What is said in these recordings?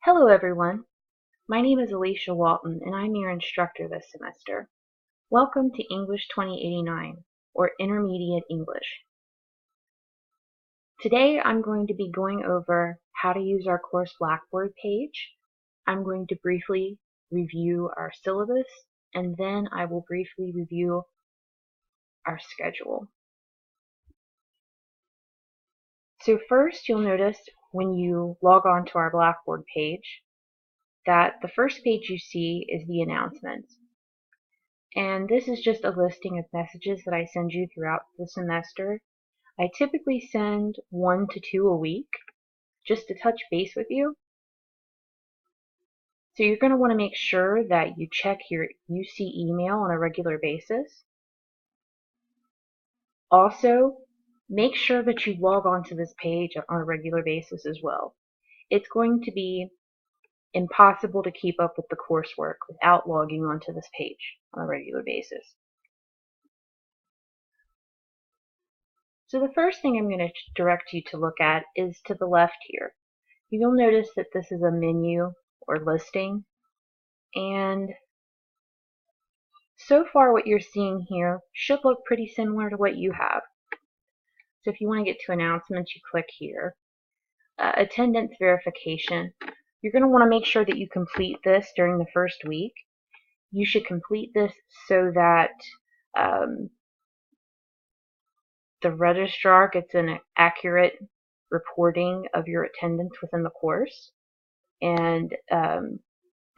Hello everyone, my name is Alicia Walton and I'm your instructor this semester. Welcome to English 2089, or Intermediate English. Today I'm going to be going over how to use our course Blackboard page. I'm going to briefly review our syllabus and then I will briefly review our schedule. So first you'll notice when you log on to our Blackboard page that the first page you see is the announcements. And this is just a listing of messages that I send you throughout the semester. I typically send 1 to 2 a week just to touch base with you. So you're going to want to make sure that you check your UC email on a regular basis. Also, make sure that you log on to this page on a regular basis as well. It's going to be impossible to keep up with the coursework without logging onto this page on a regular basis. So the first thing I'm going to direct you to look at is to the left here. You'll notice that this is a menu or listing, and so far what you're seeing here should look pretty similar to what you have. So if you want to get to announcements, you click here. Attendance verification. You're going to want to make sure that you complete this during the first week. You should complete this so that the registrar gets an accurate reporting of your attendance within the course. And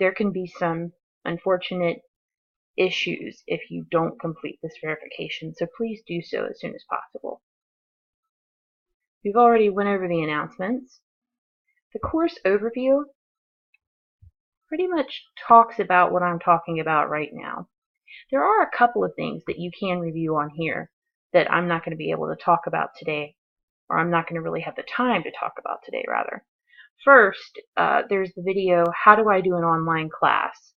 there can be some unfortunate issues if you don't complete this verification, so please do so as soon as possible. We've already went over the announcements. The course overview pretty much talks about what I'm talking about right now. There are a couple of things that you can review on here that I'm not going to be able to talk about today, or I'm not going to really have the time to talk about today, rather. First, there's the video, How Do I Do an Online Class?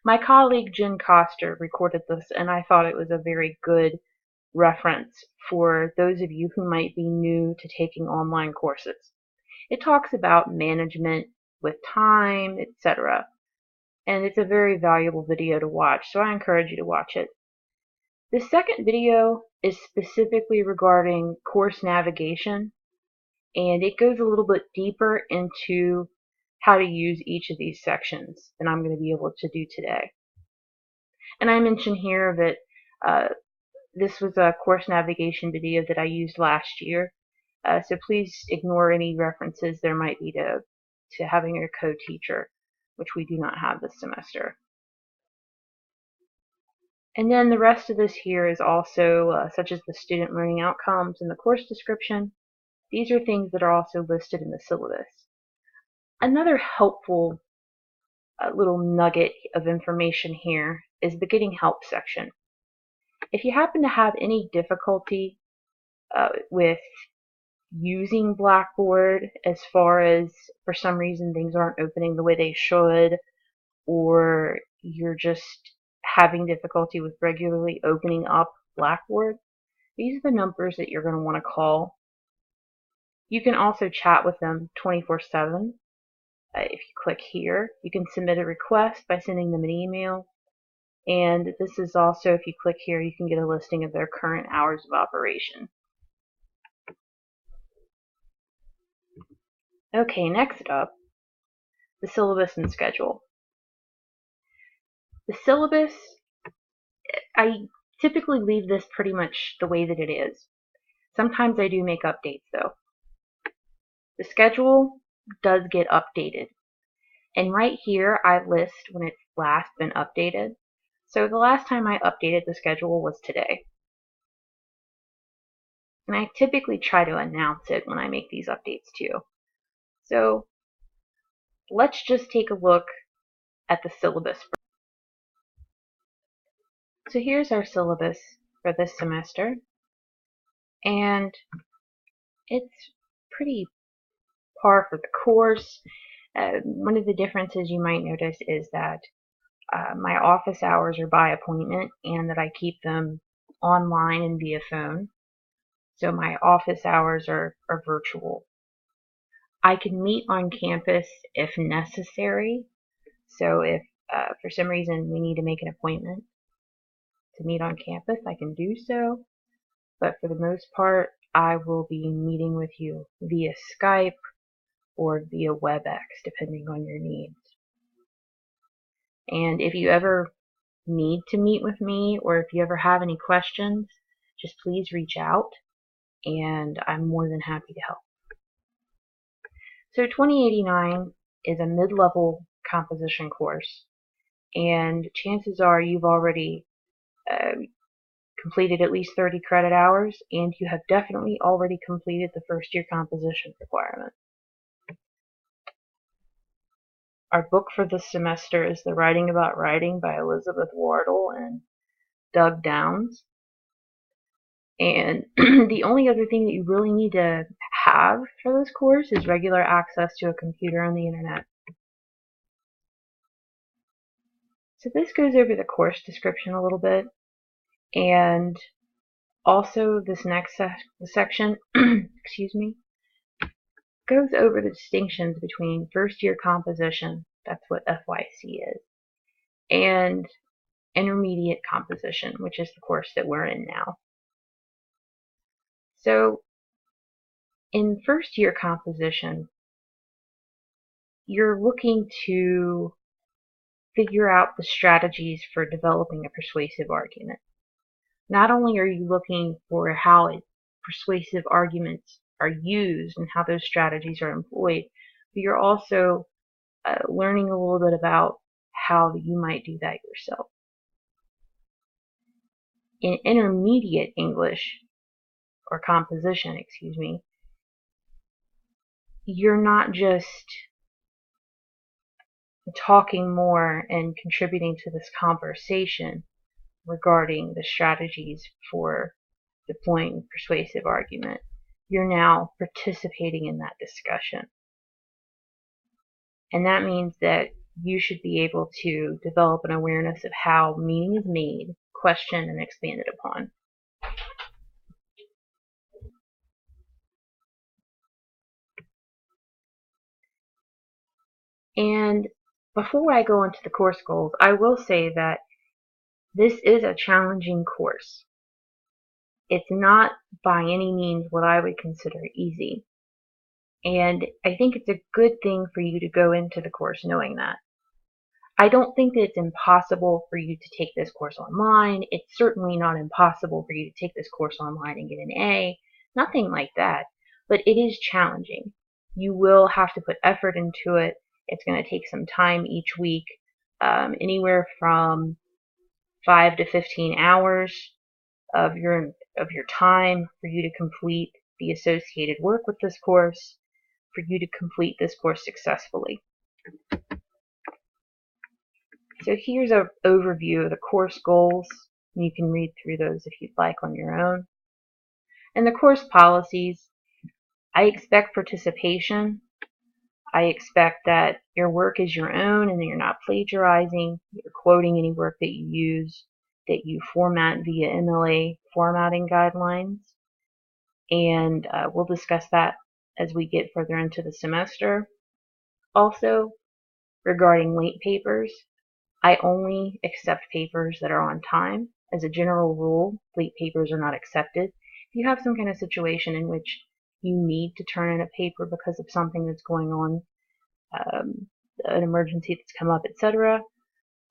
My colleague Jen Coster recorded this, and I thought it was a very good reference for those of you who might be new to taking online courses. It talks about management with time, etc. And it's a very valuable video to watch, so I encourage you to watch it. The second video is specifically regarding course navigation, and it goes a little bit deeper into how to use each of these sections than I'm going to be able to do today. And I mentioned here that this was a course navigation video that I used last year, so please ignore any references there might be to having a co-teacher, which we do not have this semester. And then the rest of this here is also such as the student learning outcomes and the course description. These are things that are also listed in the syllabus. Another helpful little nugget of information here is the Getting Help section. If you happen to have any difficulty with using Blackboard, as far as for some reason things aren't opening the way they should, or you're just having difficulty with regularly opening up Blackboard, these are the numbers that you're going to want to call. You can also chat with them 24/7. If you click here, you can submit a request by sending them an email. And this is also, if you click here, you can get a listing of their current hours of operation. Okay, next up, the syllabus and schedule. The syllabus, I typically leave this pretty much the way that it is. Sometimes I do make updates though. The schedule does get updated. And right here I list when it's last been updated. So the last time I updated the schedule was today. And I typically try to announce it when I make these updates too. So let's just take a look at the syllabus. So here's our syllabus for this semester. And it's pretty par for the course. One of the differences you might notice is that my office hours are by appointment and that I keep them online and via phone. So my office hours are virtual. I can meet on campus if necessary. So if for some reason we need to make an appointment to meet on campus, I can do so. But for the most part, I will be meeting with you via Skype or via WebEx, depending on your needs. And if you ever need to meet with me, or if you ever have any questions, just please reach out, and I'm more than happy to help. So 2089 is a mid-level composition course, and chances are you've already completed at least 30 credit hours, and you have definitely already completed the first year composition requirement. Our book for this semester is The Writing About Writing by Elizabeth Wardle and Doug Downs. And the only other thing that you really need to have for this course is regular access to a computer and the internet. So this goes over the course description a little bit, and also this next section excuse me, goes over the distinctions between first year composition, that's what FYC is, and intermediate composition, which is the course that we're in now. So in first year composition, you're looking to figure out the strategies for developing a persuasive argument. Not only are you looking for how persuasive arguments are used and how those strategies are employed, but you're also learning a little bit about how you might do that yourself. In intermediate English, or composition, excuse me, you're not just talking more and contributing to this conversation regarding the strategies for deploying persuasive argument. You're now participating in that discussion. And that means that you should be able to develop an awareness of how meaning is made, questioned, and expanded upon. And before I go into the course goals, I will say that this is a challenging course. It's not by any means what I would consider easy. And I think it's a good thing for you to go into the course knowing that. I don't think that it's impossible for you to take this course online. It's certainly not impossible for you to take this course online and get an A. Nothing like that. But it is challenging. You will have to put effort into it. It's going to take some time each week, anywhere from 5 to 15 hours of your time for you to complete the associated work with this course, for you to complete this course successfully. So here's an overview of the course goals. You can read through those if you'd like on your own. And the course policies, I expect participation. I expect that your work is your own and that you're not plagiarizing, you're quoting any work that you use, that you format via MLA formatting guidelines. And we'll discuss that as we get further into the semester. Also, regarding late papers, I only accept papers that are on time. As a general rule, late papers are not accepted. If you have some kind of situation in which you need to turn in a paper because of something that's going on, an emergency that's come up, etc.,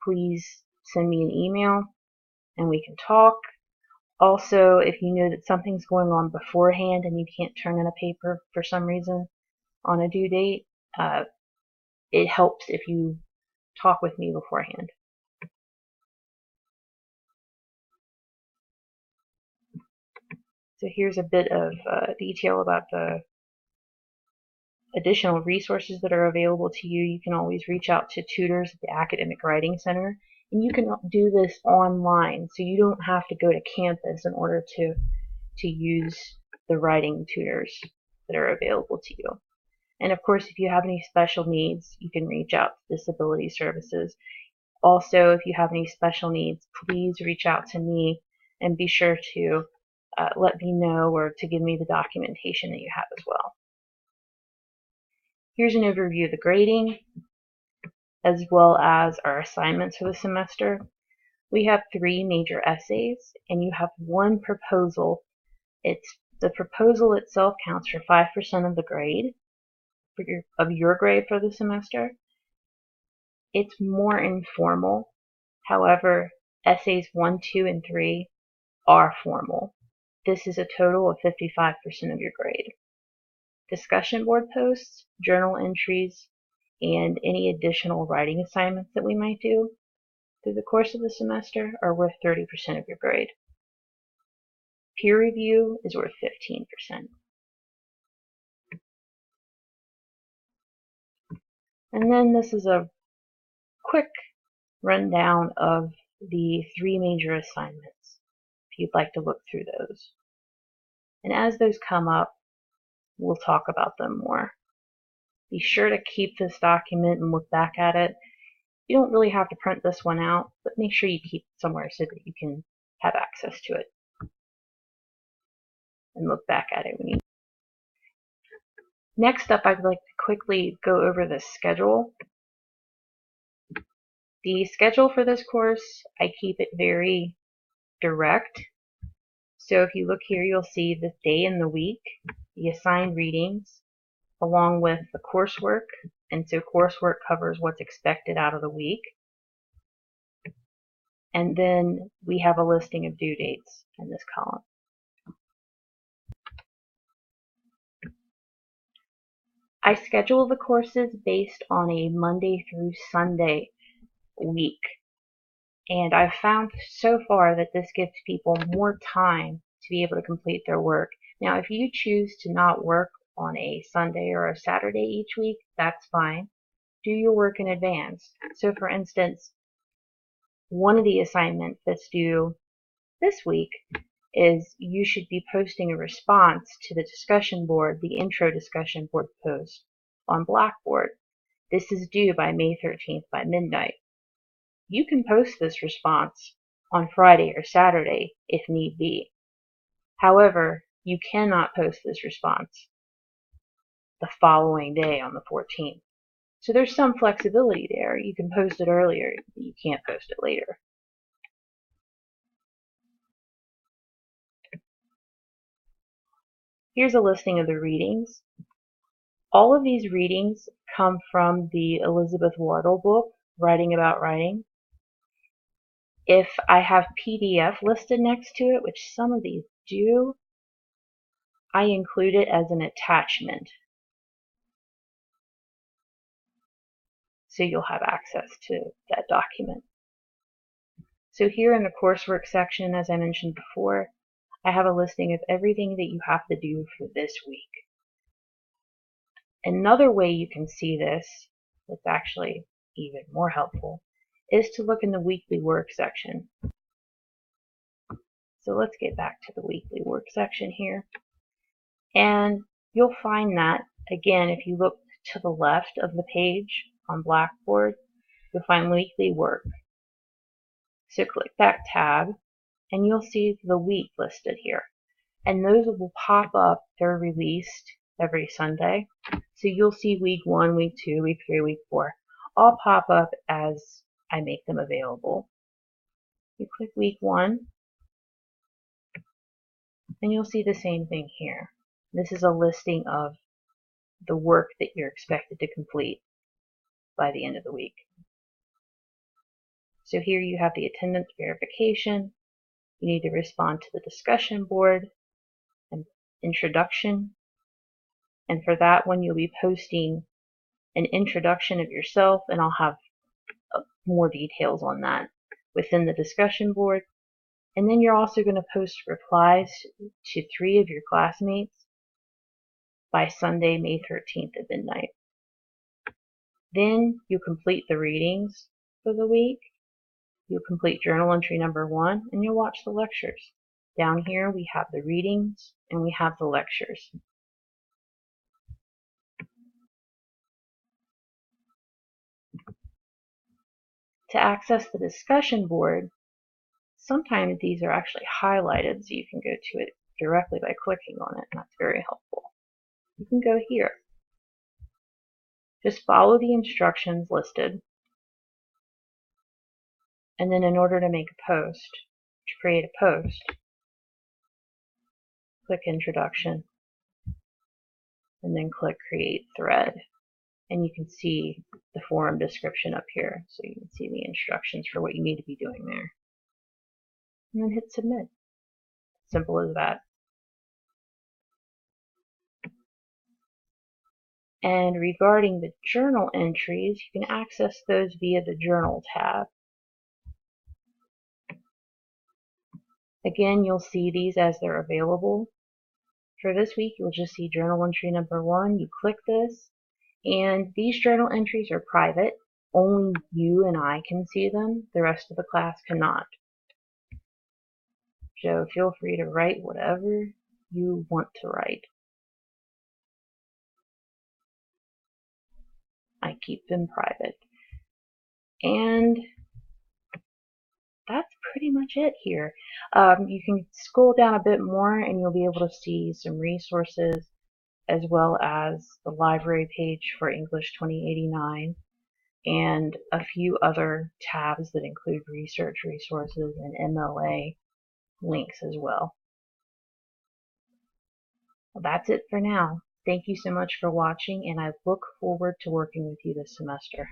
please send me an email and we can talk. Also, if you know that something's going on beforehand and you can't turn in a paper for some reason on a due date, it helps if you talk with me beforehand. So here's a bit of detail about the additional resources that are available to you. You can always reach out to tutors at the Academic Writing Center, and you can do this online, so you don't have to go to campus in order to use the writing tutors that are available to you. And of course, if you have any special needs, you can reach out to Disability Services. Also, if you have any special needs, please reach out to me and be sure to let me know or to give me the documentation that you have as well. Here's an overview of the grading, as well as our assignments for the semester. We have 3 major essays, and you have 1 proposal. The proposal itself counts for 5% of the grade, of your grade for the semester. It's more informal. However, essays 1, 2, and 3 are formal. This is a total of 55% of your grade. Discussion board posts, journal entries, and any additional writing assignments that we might do through the course of the semester are worth 30% of your grade. Peer review is worth 15%. And then this is a quick rundown of the 3 major assignments, if you'd like to look through those. And as those come up, we'll talk about them more. Be sure to keep this document and look back at it. You don't really have to print this one out, but make sure you keep it somewhere so that you can have access to it and look back at it when you. Next up, I'd like to quickly go over the schedule. The schedule for this course, I keep it very direct. So if you look here, you'll see the day in the week, the assigned readings, along with the coursework. And so coursework covers what's expected out of the week. And then we have a listing of due dates in this column. I schedule the courses based on a Monday through Sunday week. And I've found so far that this gives people more time to be able to complete their work. Now, if you choose to not work on a Sunday or a Saturday each week, that's fine. Do your work in advance. So for instance, one of the assignments that's due this week is you should be posting a response to the discussion board, the intro discussion board post on Blackboard. This is due by May 13th by midnight. You can post this response on Friday or Saturday if need be. However, you cannot post this response the following day on the 14th. So there's some flexibility there. You can post it earlier, but you can't post it later. Here's a listing of the readings. All of these readings come from the Elizabeth Wardle book, Writing About Writing. If I have PDF listed next to it, which some of these do, I include it as an attachment. So you'll have access to that document. So here in the coursework section, as I mentioned before, I have a listing of everything that you have to do for this week. Another way you can see this, that's actually even more helpful, is to look in the weekly work section. So let's get back to the weekly work section here. And you'll find that, again, if you look to the left of the page on Blackboard, you'll find weekly work. So click that tab, and you'll see the week listed here. And those will pop up. They're released every Sunday. So you'll see week 1, week 2, week 3, week 4, all pop up as I make them available. You click week 1, and you'll see the same thing here. This is a listing of the work that you're expected to complete by the end of the week. So here you have the attendance verification. You need to respond to the discussion board and introduction. And for that one, you'll be posting an introduction of yourself, and I'll have more details on that within the discussion board. And then you're also going to post replies to 3 of your classmates by Sunday, May 13th at midnight. Then you complete the readings for the week. You'll complete journal entry number 1, and you'll watch the lectures. Down here we have the readings and we have the lectures. To access the discussion board, sometimes these are actually highlighted, so you can go to it directly by clicking on it, and that's very helpful. You can go here. Just follow the instructions listed, and then in order to make a post, to create a post, click Introduction, and then click Create Thread. And you can see the forum description up here, so you can see the instructions for what you need to be doing there. And then hit Submit. Simple as that. And regarding the journal entries, you can access those via the Journal tab. Again, you'll see these as they're available. For this week, you'll just see journal entry number 1. You click this, and these journal entries are private. Only you and I can see them. The rest of the class cannot. So feel free to write whatever you want to write. I keep them private. And that's pretty much it here. You can scroll down a bit more and you'll be able to see some resources as well as the library page for English 2089 and a few other tabs that include research resources and MLA links as well. Well, that's it for now. Thank you so much for watching, and I look forward to working with you this semester.